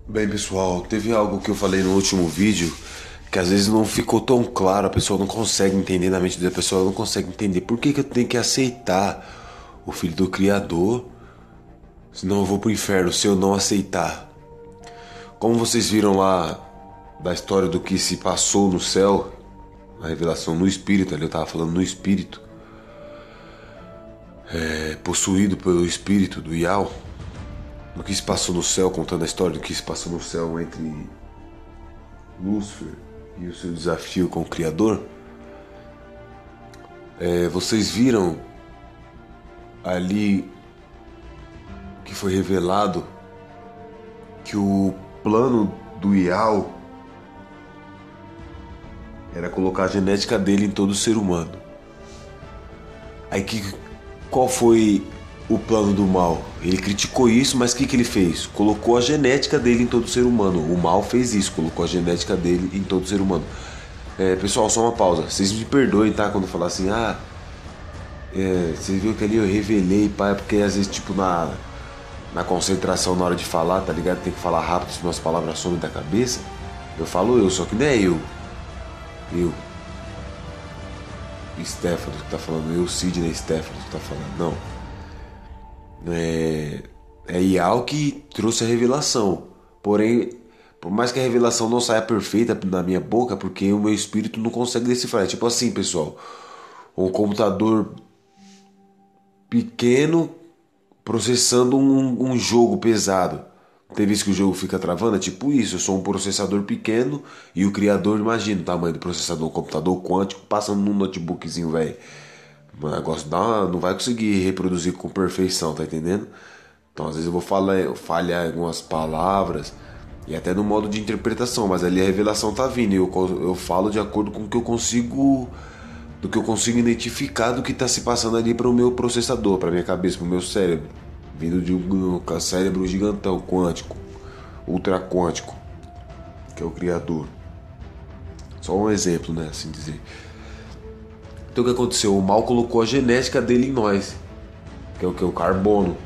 Bem, pessoal, teve algo que eu falei no último vídeo que às vezes não ficou tão claro, a pessoa não consegue entender na mente da pessoa, ela não consegue entender por que eu tenho que aceitar o Filho do Criador, senão eu vou pro inferno se eu não aceitar. Como vocês viram lá da história do que se passou no céu, a revelação no Espírito, ali eu tava falando no Espírito, possuído pelo Espírito do Ial, do que se passou no céu, contando a história do que se passou no céu entre Lúcifer e o seu desafio com o Criador. Vocês viram ali que foi revelado que o plano do Ial era colocar a genética dele em todo ser humano. Aí qual foi o plano do mal? Ele criticou isso, mas o que ele fez? Colocou a genética dele em todo ser humano. O mal fez isso, colocou a genética dele em todo ser humano. Pessoal, só uma pausa. Vocês me perdoem, tá? Quando eu falar assim, vocês viram que ali eu revelei, pá, porque às vezes, tipo, na concentração, na hora de falar, tá ligado? Tem que falar rápido, senão as palavras somem da cabeça. Eu falo eu, só que não é eu. Eu. Stefano que tá falando, eu, Sidney Stefano que tá falando, não. É Ial que trouxe a revelação. Porém, por mais que a revelação não saia perfeita na minha boca, porque o meu espírito não consegue decifrar. É tipo assim, pessoal, um computador pequeno processando um jogo pesado. Tem visto que o jogo fica travando? É tipo isso, eu sou um processador pequeno e o criador, imagina o tamanho do processador, um computador quântico passando num notebookzinho, velho. O negócio não vai conseguir reproduzir com perfeição, tá entendendo? Então às vezes falhar algumas palavras e até no modo de interpretação, mas ali a revelação tá vindo e eu falo de acordo com o que eu consigo, do que eu consigo identificar do que tá se passando ali para o meu processador, para minha cabeça, para o meu cérebro, vindo de um cérebro gigantão, quântico, ultra quântico, que é o criador. Só um exemplo, né, assim dizer. Então o que aconteceu? O mal colocou a genética dele em nós, que é o que? O carbono.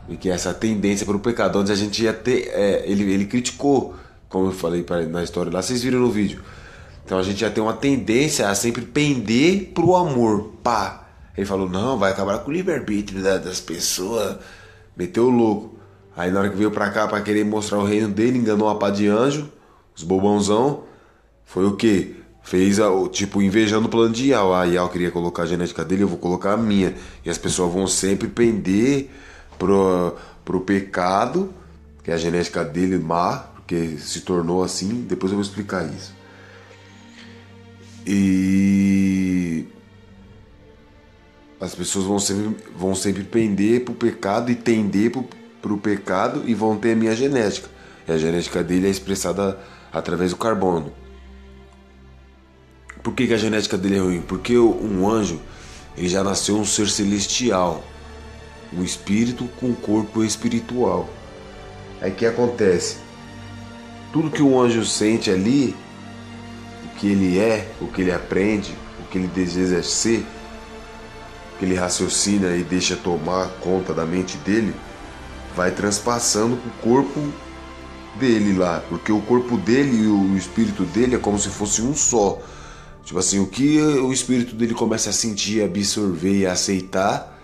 E que essa tendência para o pecado, onde a gente ia ter. Ele criticou, como eu falei na história lá, vocês viram no vídeo. Então a gente ia ter uma tendência a sempre pender pro amor. Pá! Ele falou: não, vai acabar com o livre-arbítrio das pessoas. Meteu o louco. Aí na hora que veio pra cá pra querer mostrar o reino dele, enganou uma pá de anjo, os bobãozão. Foi o quê? Fez, tipo, invejando o plano de Ial. A Ial queria colocar a genética dele, eu vou colocar a minha. E as pessoas vão sempre pender pro pecado, que é a genética dele má, porque se tornou assim. Depois eu vou explicar isso. E as pessoas vão sempre pender pro pecado e tender pro pecado e vão ter a minha genética. E a genética dele é expressada através do carbono. Por que a genética dele é ruim? Porque um anjo ele já nasceu um ser celestial, um espírito com corpo espiritual. Aí o que acontece? Tudo que um anjo sente ali, o que ele é, o que ele aprende, o que ele deseja ser, o que ele raciocina e deixa tomar conta da mente dele, vai transpassando pro corpo dele lá, porque o corpo dele e o espírito dele é como se fosse um só. Tipo assim, o que o espírito dele começa a sentir, absorver e aceitar,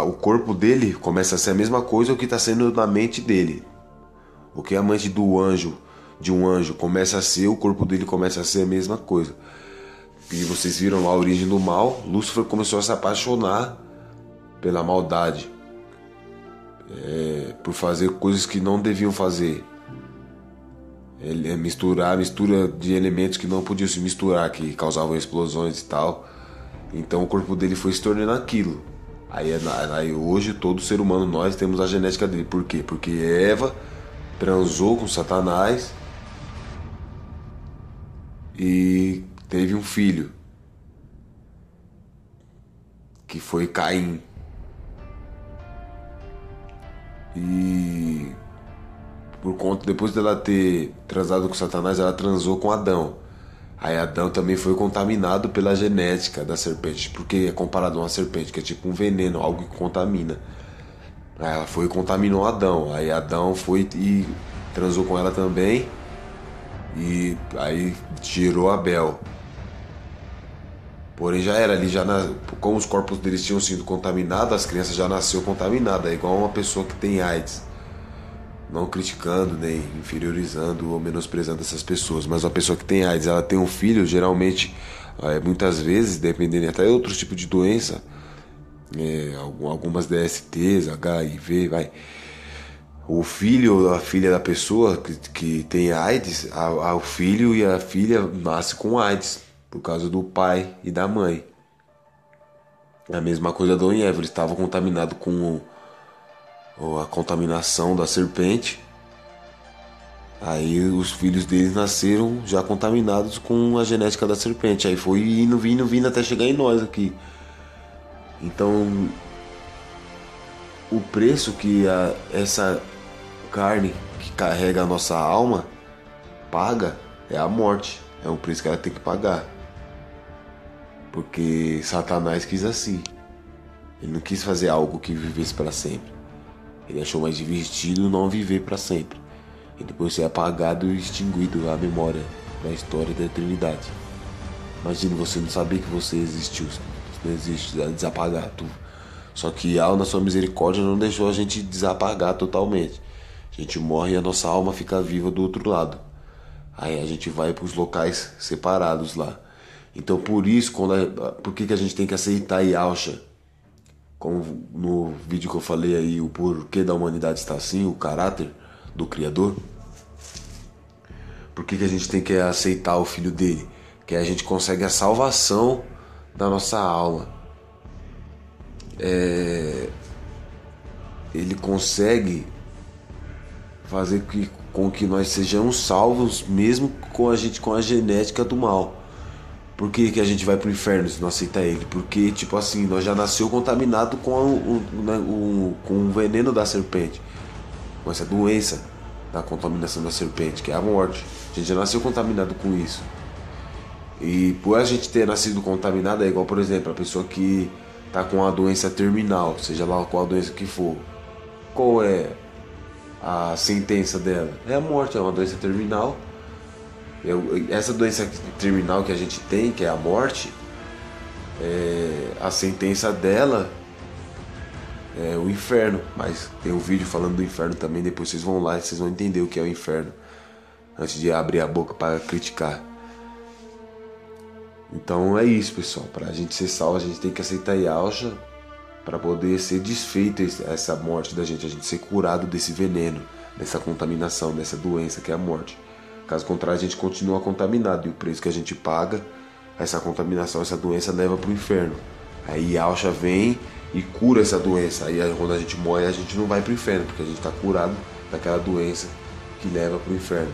o corpo dele começa a ser a mesma coisa o que está sendo na mente dele. O que a mente de um anjo começa a ser, o corpo dele começa a ser a mesma coisa. E vocês viram lá a origem do mal. Lúcifer começou a se apaixonar pela maldade, por fazer coisas que não deviam fazer. Ele é mistura de elementos que não podiam se misturar, que causavam explosões e tal. Então o corpo dele foi se tornando aquilo. Aí hoje todo ser humano, nós temos a genética dele. Por quê? Porque Eva transou com Satanás e teve um filho, que foi Caim. E por conta, depois dela ter transado com Satanás, ela transou com Adão. Aí Adão também foi contaminado pela genética da serpente, porque é comparado a uma serpente, que é tipo um veneno, algo que contamina. Aí ela foi e contaminou Adão. Aí Adão foi e transou com ela também. E aí tirou Abel. Porém já era ali, como os corpos deles tinham sido contaminados, as crianças já nasceram contaminadas. É igual uma pessoa que tem AIDS. Não criticando, nem inferiorizando ou menosprezando essas pessoas. Mas uma pessoa que tem AIDS, ela tem um filho, geralmente, muitas vezes, dependendo até de outros tipos de doença, algumas DSTs, HIV, vai. O filho ou a filha da pessoa que tem AIDS, o filho e a filha nascem com AIDS, por causa do pai e da mãe. A mesma coisa do Adão e Eva, eles estavam contaminados com a contaminação da serpente. Aí os filhos deles nasceram já contaminados com a genética da serpente. Aí foi vindo até chegar em nós aqui. Então, o preço que essa carne que carrega a nossa alma paga é a morte. É um preço que ela tem que pagar. Porque Satanás quis assim. Ele não quis fazer algo que vivesse para sempre. Ele achou mais divertido não viver para sempre. E depois ser apagado e extinguido a memória da história da eternidade. Imagina você não saber que você existiu. Não existe, desapagar tudo. Só que na sua misericórdia não deixou a gente desapagar totalmente. A gente morre e a nossa alma fica viva do outro lado. Aí a gente vai para os locais separados lá. Então por isso, por que a gente tem que aceitar Yahshua? Como no vídeo que eu falei aí, o porquê da humanidade está assim, o caráter do Criador. Por que a gente tem que aceitar o Filho dele? Que a gente consegue a salvação da nossa alma. Ele consegue fazer com que nós sejamos salvos mesmo com a genética do mal. Por que a gente vai pro inferno se não aceita ele? Porque, tipo assim, nós já nasceu contaminado com o veneno da serpente. Com essa doença da contaminação da serpente, que é a morte. A gente já nasceu contaminado com isso. E por a gente ter nascido contaminado, é igual, por exemplo, a pessoa que tá com a doença terminal, seja lá qual a doença que for. Qual é a sentença dela? É a morte, é uma doença terminal. Essa doença terminal que a gente tem, que é a morte, a sentença dela é o inferno. Mas tem um vídeo falando do inferno também, depois vocês vão lá e vocês vão entender o que é o inferno, antes de abrir a boca para criticar. Então é isso, pessoal. Para a gente ser salvo, a gente tem que aceitar Yahshua para poder ser desfeita essa morte da gente, a gente ser curado desse veneno, dessa contaminação, dessa doença que é a morte. Caso contrário, a gente continua contaminado e o preço que a gente paga, essa contaminação, essa doença leva para o inferno. Aí Yahshua vem e cura essa doença. Aí quando a gente morre, a gente não vai para o inferno, porque a gente está curado daquela doença que leva para o inferno.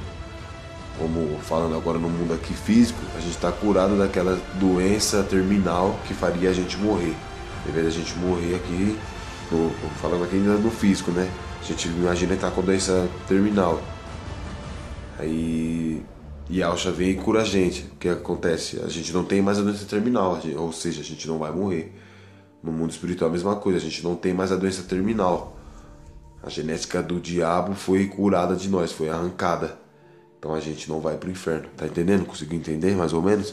Como falando agora no mundo aqui físico, a gente está curado daquela doença terminal que faria a gente morrer. Ao invés da gente morrer aqui, falando aqui ainda no físico, né? A gente imagina estar com a doença terminal. Aí Yahshua vem e cura a gente. O que acontece? A gente não tem mais a doença terminal, ou seja, a gente não vai morrer. No mundo espiritual é a mesma coisa, a gente não tem mais a doença terminal. A genética do diabo foi curada de nós, foi arrancada. Então a gente não vai pro inferno. Tá entendendo? Conseguiu entender mais ou menos?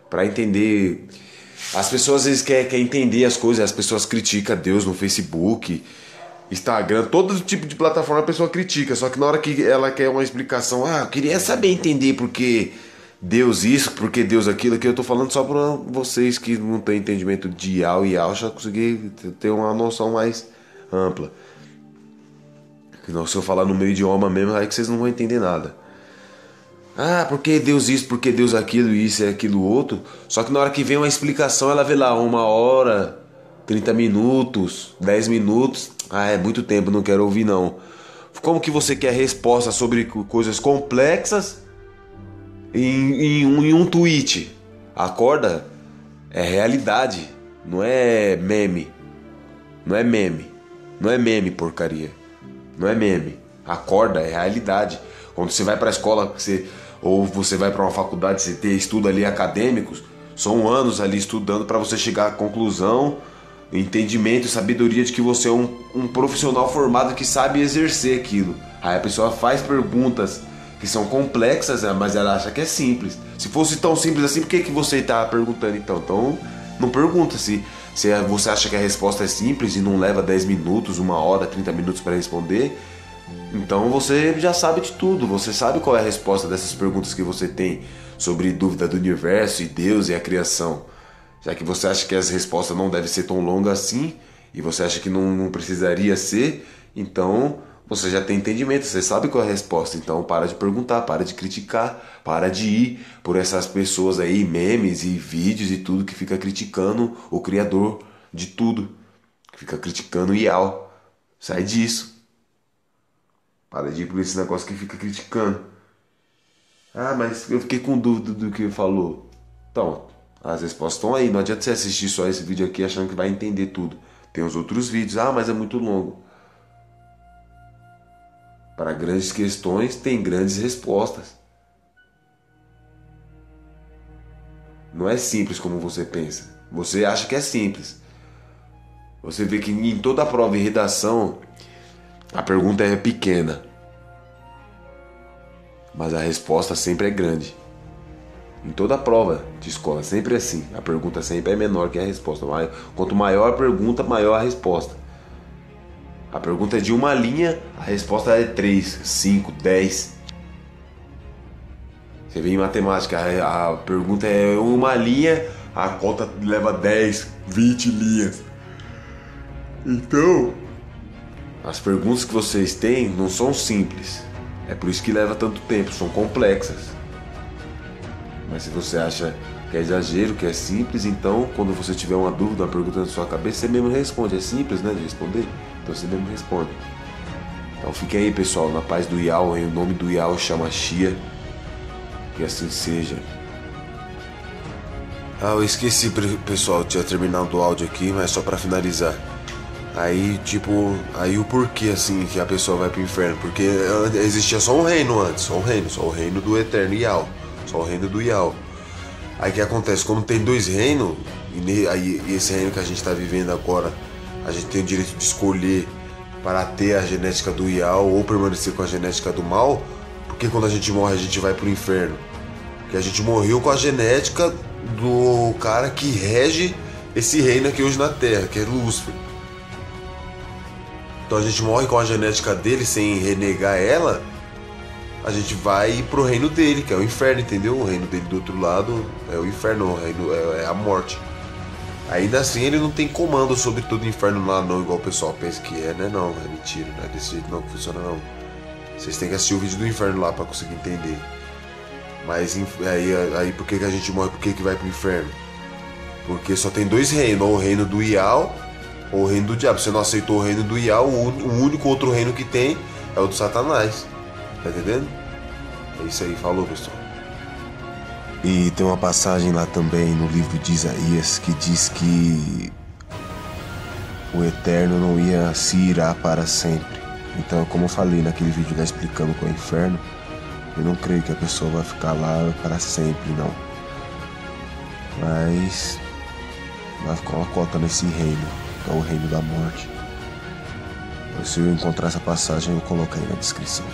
Para entender... As pessoas às vezes querem entender as coisas, as pessoas criticam Deus no Facebook, Instagram, todo tipo de plataforma a pessoa critica, só que na hora que ela quer uma explicação, eu queria saber entender porque Deus isso, porque Deus aquilo, que eu tô falando só para vocês que não têm entendimento de Yahshua conseguir ter uma noção mais ampla. Se eu falar no meu idioma mesmo, aí que vocês não vão entender nada. Porque Deus isso, porque Deus aquilo, isso e aquilo outro. Só que na hora que vem uma explicação, ela vê lá 1 hora, 30 minutos, 10 minutos. É muito tempo, não quero ouvir não. Como que você quer resposta sobre coisas complexas em um tweet? Acorda? É realidade, não é meme. Não é meme. Não é meme, porcaria. Não é meme. Acorda, é realidade. Quando você vai para a escola, ou você vai para uma faculdade, você tem estudo ali acadêmicos, são anos ali estudando para você chegar à conclusão entendimento e sabedoria de que você é um profissional formado que sabe exercer aquilo. Aí a pessoa faz perguntas que são complexas, mas ela acha que é simples. Se fosse tão simples assim, por que você está perguntando então? Então não pergunta. Se você acha que a resposta é simples e não leva 10 minutos, 1 hora, 30 minutos para responder, então você já sabe de tudo. Você sabe qual é a resposta dessas perguntas que você tem sobre dúvida do universo e Deus e a criação. Já que você acha que as respostas não devem ser tão longas assim, e você acha que não precisaria ser, então você já tem entendimento, você sabe qual é a resposta. Então para de perguntar, para de criticar, para de ir por essas pessoas aí, memes e vídeos e tudo, que fica criticando o Criador de tudo, que fica criticando o Yao. Sai disso. Para de ir por esse negócio que fica criticando. Ah, mas eu fiquei com dúvida do que ele falou. Então, as respostas estão aí. Não adianta você assistir só esse vídeo aqui achando que vai entender tudo. Tem os outros vídeos. Ah, mas é muito longo. Para grandes questões tem grandes respostas. Não é simples como você pensa. Você acha que é simples. Você vê que em toda a prova e redação a pergunta é pequena, mas a resposta sempre é grande. Em toda a prova de escola sempre é assim. A pergunta sempre é menor que a resposta. Quanto maior a pergunta, maior a resposta. A pergunta é de 1 linha, a resposta é 3, 5, 10. Você vê em matemática, a pergunta é 1 linha, a conta leva 10, 20 linhas. Então, as perguntas que vocês têm não são simples. É por isso que leva tanto tempo, são complexas. Mas se você acha que é exagero, que é simples, então quando você tiver uma dúvida, uma pergunta na sua cabeça, você mesmo responde. É simples, né, de responder? Então você mesmo responde. Então fiquem aí, pessoal, na paz do Yao, em nome do Yao Shia. Que assim seja. Ah, eu esqueci, pessoal, tinha terminado o áudio aqui, mas só pra finalizar. Aí, tipo, aí o porquê, assim, que a pessoa vai pro inferno. Porque existia só um reino antes, só o reino do eterno Yao. Só o reino do Yao. Aí o que acontece? Como tem 2 reinos, e esse reino que a gente tá vivendo agora, a gente tem o direito de escolher para ter a genética do Yao ou permanecer com a genética do mal. Porque quando a gente morre, a gente vai pro inferno. Porque a gente morreu com a genética do cara que rege esse reino aqui hoje na Terra, que é Lúcifer. Então a gente morre com a genética dele sem renegar ela, a gente vai pro reino dele, que é o inferno, entendeu? O reino dele do outro lado é o inferno, o reino é a morte. Ainda assim ele não tem comando sobre todo o inferno lá não, igual o pessoal pensa que é, né? Não, é mentira, não é desse jeito não que funciona não. Vocês têm que assistir o vídeo do inferno lá pra conseguir entender. Mas aí por que a gente morre, por que vai pro inferno? Porque só tem 2 reinos, ou o reino do Yao ou o reino do diabo. Você não aceitou o reino do Yao, o único outro reino que tem é o do Satanás. Tá entendendo? É isso aí, falou, pessoal. E tem uma passagem lá também no livro de Isaías que diz que o Eterno não ia se irar para sempre. Então, como eu falei naquele vídeo lá explicando qual é o inferno, eu não creio que a pessoa vai ficar lá para sempre, não. Mas vai ficar uma cota nesse reino, que é o reino da morte. Se eu encontrar essa passagem, eu coloco aí na descrição.